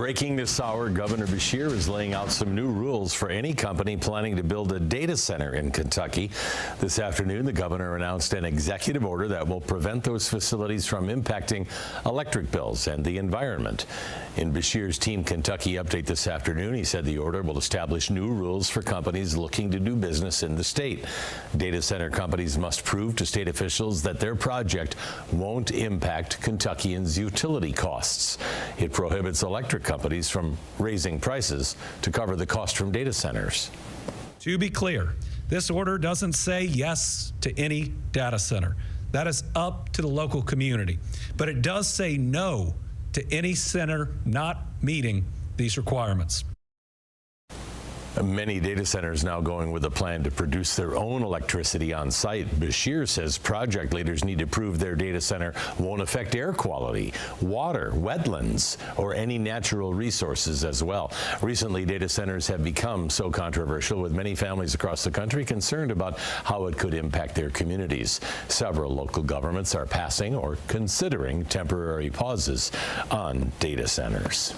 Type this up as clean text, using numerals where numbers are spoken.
Breaking this hour, Governor Beshear is laying out some new rules for any company planning to build a data center in Kentucky. This afternoon, the governor announced an executive order that will prevent those facilities from impacting electric bills and the environment. In Beshear's Team Kentucky update this afternoon, he said the order will establish new rules for companies looking to do business in the state. Data center companies must prove to state officials that their project won't impact Kentuckians' utility costs. It prohibits electric companies from raising prices to cover the cost from data centers. To be clear, this order doesn't say yes to any data center. That is up to the local community. But it does say no to any center not meeting these requirements. Many data centers now going with a plan to produce their own electricity on site. Beshear says project leaders need to prove their data center won't affect air quality, water, wetlands, or any natural resources as well. Recently, data centers have become so controversial, with many families across the country concerned about how it could impact their communities. Several local governments are passing or considering temporary pauses on data centers.